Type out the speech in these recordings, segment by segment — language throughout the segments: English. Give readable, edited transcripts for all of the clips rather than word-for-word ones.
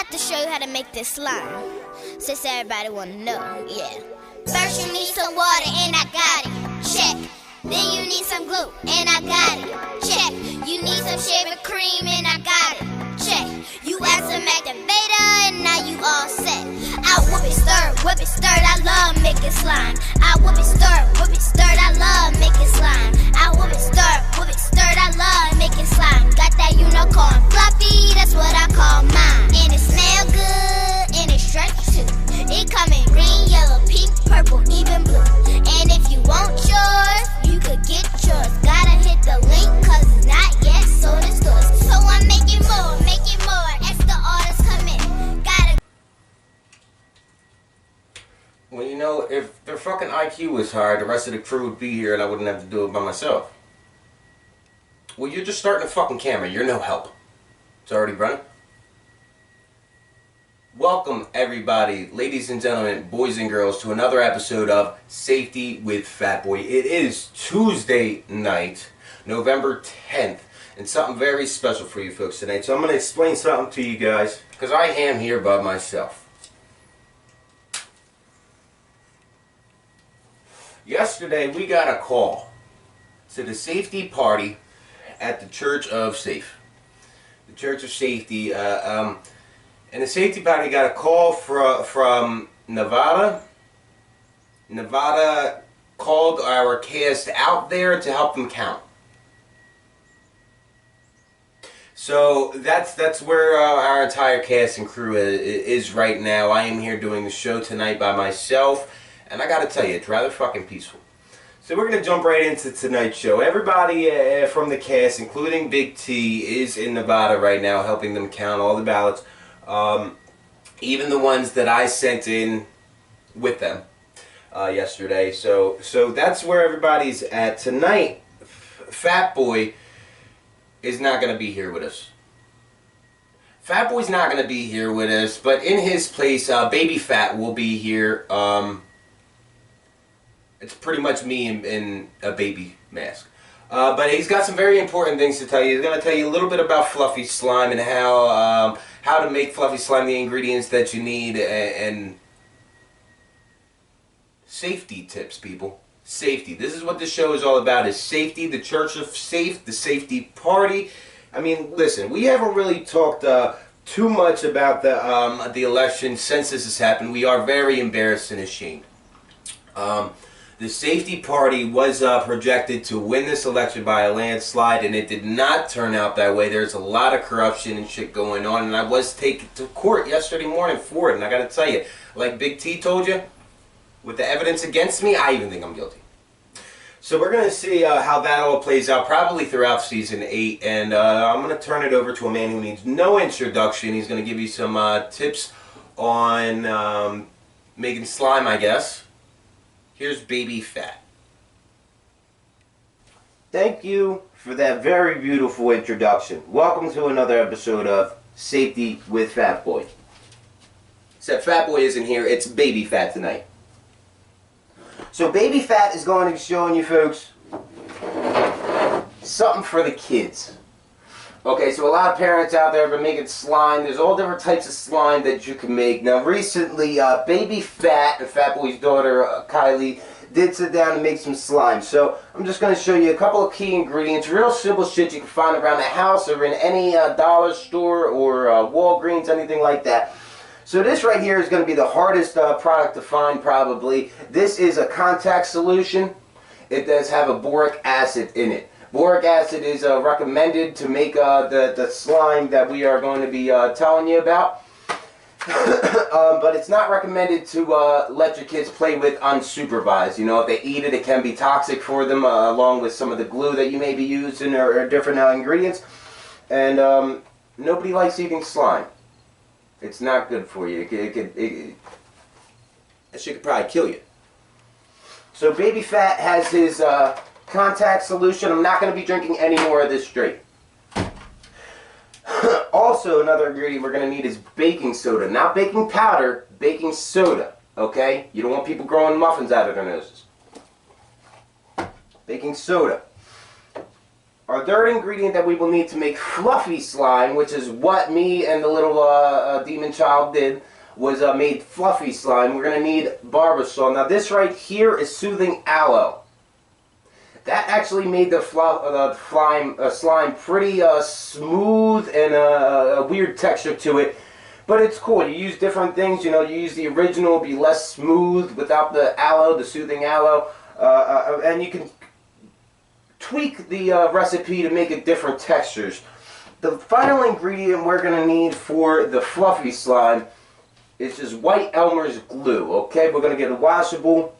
about to show you how to make this slime, since everybody wanna know, yeah. First you need some water, and I got it, check. Then you need some glue, and I got it, check. You need some shaving cream, and I got it, check. You add some activator, and now you all set. I whip it, stir, I love making slime. I whip it, stir, I love making slime. I whip it, stir, I love making slime. Got that unicorn fluffy, that's what I call mine. And it smell good, and it stretch too. It come in green, yellow, pink, purple, even blue. And if you want yours, you could get yours. Gotta hit the link, cause it's not yet sold in stores. So I'm making more, extra orders come in. Gotta. Well, you know, if their fucking IQ was higher, the rest of the crew would be here and I wouldn't have to do it by myself. Well, you're just starting a fucking camera. You're no help. It's already running. Welcome, everybody, ladies and gentlemen, boys and girls, to another episode of Safety with Fat Boy. It is Tuesday night, November 10th, and something very special for you folks tonight. So I'm going to explain something to you guys, because I am here by myself. Yesterday, we got a call to the safety party at the Church of Safe. The Church of Safety, and the safety party got a call from Nevada. Nevada called our cast out there to help them count. So that's where our entire cast and crew is right now. I am here doing the show tonight by myself, and I gotta tell you, it's rather fucking peaceful. So we're going to jump right into tonight's show. Everybody from the cast, including Big T, is in Nevada right now helping them count all the ballots. Even the ones that I sent in with them yesterday. So that's where everybody's at. Tonight, Fat Boy is not going to be here with us. Fat Boy's not going to be here with us, but in his place, Baby Fat will be here. It's pretty much me in a baby mask. But he's got some very important things to tell you. He's going to tell you a little bit about Fluffy Slime and how to make Fluffy Slime, the ingredients that you need, and safety tips, people. Safety. This is what this show is all about, is safety. The Church of Safe, the safety party. I mean, listen, we haven't really talked too much about the election since this has happened. We are very embarrassed and ashamed. The safety party was projected to win this election by a landslide, and it did not turn out that way. There's a lot of corruption and shit going on, and I was taken to court yesterday morning for it, and I gotta tell you, like Big T told you, with the evidence against me, I even think I'm guilty. So we're gonna see how that all plays out, probably throughout season 8, and I'm gonna turn it over to a man who needs no introduction. He's gonna give you some tips on making slime, I guess. Here's Baby Fat. Thank you for that very beautiful introduction. Welcome to another episode of Safety with Fat Boy. Except Fat Boy isn't here, it's Baby Fat tonight. So Baby Fat is going to be showing you folks something for the kids. Okay, so a lot of parents out there have been making slime. There's all different types of slime that you can make. Now, recently, Baby Fat and Fat Boy's daughter, Kylie, did sit down and make some slime. So, I'm just going to show you a couple of key ingredients. Real simple shit you can find around the house or in any dollar store or Walgreens, anything like that. So, this right here is going to be the hardest product to find, probably. This is a contact solution. It does have a boric acid in it. Boric acid is recommended to make the slime that we are going to be telling you about. But it's not recommended to let your kids play with unsupervised. You know, if they eat it, it can be toxic for them, along with some of the glue that you may be using or different ingredients. And nobody likes eating slime. It's not good for you. That shit could probably kill you. So Baby Fat has his contact solution. I'm not going to be drinking any more of this straight. Also, another ingredient we're going to need is baking soda. Not baking powder, baking soda. Okay? You don't want people growing muffins out of their noses. Baking soda. Our third ingredient that we will need to make fluffy slime, which is what me and the little demon child did, was made fluffy slime. We're going to need Barbasol. Now this right here is soothing aloe. That actually made the slime pretty smooth and a weird texture to it. But it's cool. You use different things. You know, you use the original, it'll be less smooth without the aloe, the soothing aloe. And you can tweak the recipe to make it different textures. The final ingredient we're going to need for the fluffy slime is just White Elmer's glue. Okay, we're going to get a washable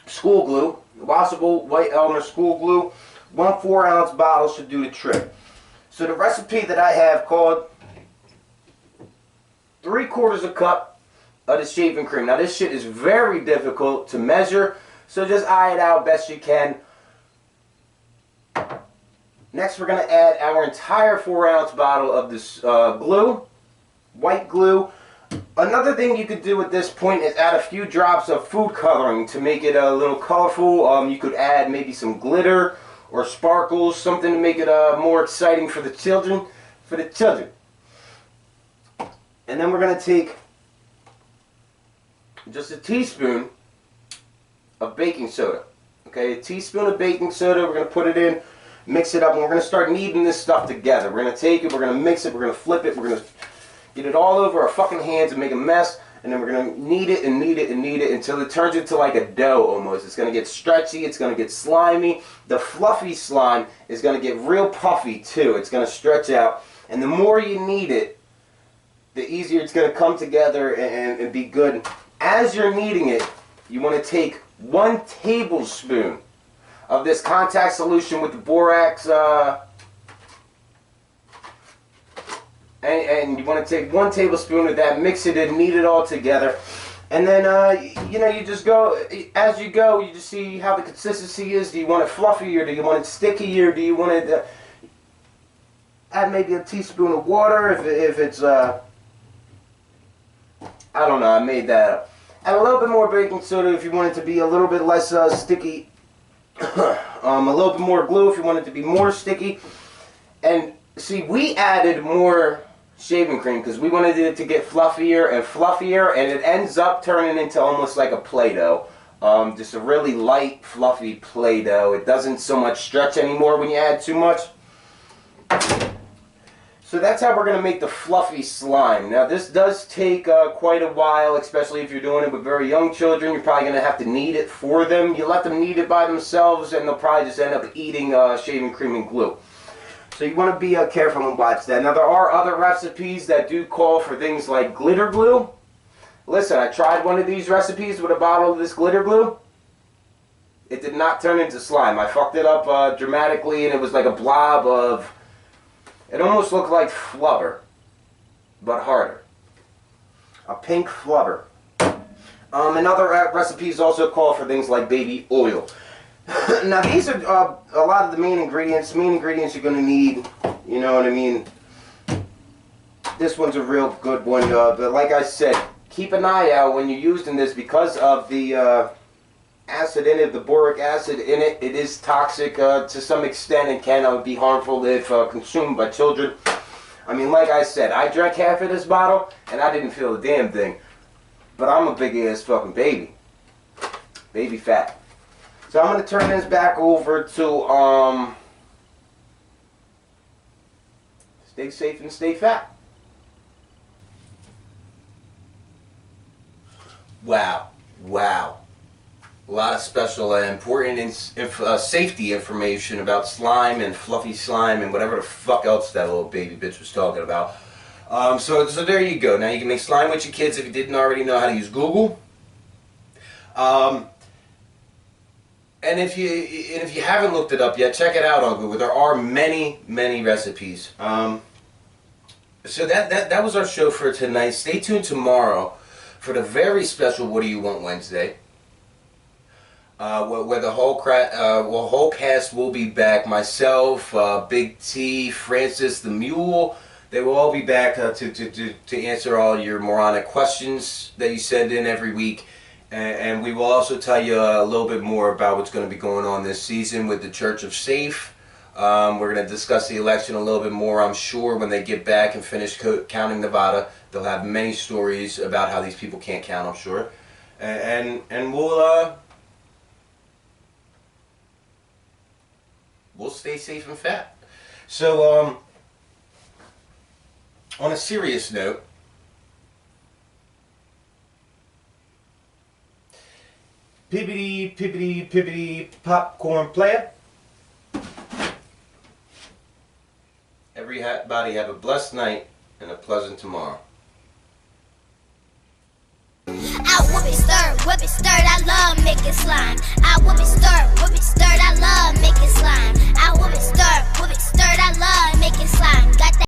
school glue. Washable White Elmer school glue. 1 4-ounce bottle should do the trick. So the recipe that I have called 3/4 cup of the shaving cream. Now this shit is very difficult to measure, so just eye it out best you can. Next we're going to add our entire 4-ounce bottle of this glue, white glue. Another thing you could do at this point is add a few drops of food coloring to make it a little colorful. You could add maybe some glitter or sparkles, something to make it more exciting for the children. And then we're going to take just a teaspoon of baking soda. Okay, a teaspoon of baking soda. We're going to put it in, mix it up, and we're going to start kneading this stuff together. We're going to take it, we're going to mix it, we're going to flip it, we're going to get it all over our fucking hands and make a mess, and then we're going to knead it and knead it and knead it until it turns into like a dough almost. It's going to get stretchy, it's going to get slimy. The fluffy slime is going to get real puffy too. It's going to stretch out, and the more you knead it, the easier it's going to come together and be good. As you're kneading it, you want to take 1 tablespoon of this contact solution with the borax, and you want to take 1 tablespoon of that, mix it and knead it all together. And then, you know, you just go, as you go, you just see how the consistency is. Do you want it fluffy, or do you want it sticky, or do you want it, add maybe a teaspoon of water if it's, I don't know, I made that up. Add a little bit more baking soda if you want it to be a little bit less sticky. A little bit more glue if you want it to be more sticky. And see, we added more shaving cream because we wanted it to get fluffier and fluffier, and it ends up turning into almost like a Play-Doh. Just a really light, fluffy Play-Doh. It doesn't so much stretch anymore when you add too much. So that's how we're going to make the fluffy slime. Now this does take quite a while, especially if you're doing it with very young children. You're probably going to have to knead it for them. You let them knead it by themselves and they'll probably just end up eating shaving cream and glue. So you want to be careful and watch that. Now there are other recipes that do call for things like glitter glue. Listen, I tried one of these recipes with a bottle of this glitter glue. It did not turn into slime. I fucked it up dramatically, and it was like a blob of... It almost looked like flubber, but harder. A pink flubber. And other recipes also call for things like baby oil. Now these are a lot of the main ingredients. Main ingredients you're going to need, you know what I mean. This one's a real good one, but like I said, keep an eye out when you're using this because of the acid in it, the boric acid in it. It is toxic to some extent and can be harmful if consumed by children. I mean, like I said, I drank half of this bottle and I didn't feel a damn thing. But I'm a big ass fucking baby. Baby fat. So I'm going to turn this back over to stay safe and stay fat. Wow. Wow. A lot of special and important safety information about slime and fluffy slime and whatever the fuck else that little baby bitch was talking about. So there you go. Now you can make slime with your kids if you didn't already know how to use Google. And if you haven't looked it up yet, check it out on Google. There are many recipes. So that was our show for tonight. Stay tuned tomorrow for the very special What Do You Want Wednesday. Where the whole cast will be back. Myself, Big T, Francis the Mule. They will all be back to answer all your moronic questions that you send in every week. And we will also tell you a little bit more about what's going to be going on this season with the Church of Safe. We're going to discuss the election a little bit more. I'm sure when they get back and finish counting Nevada, they'll have many stories about how these people can't count, I'm sure. And we'll stay safe and fat. So, on a serious note, pippity popcorn player. Everybody have a blessed night and a pleasant tomorrow. I whoop it, stirred, I love making slime. I whoop it, stirred, I love making slime. I whoop it, stirred, I love making slime. Got that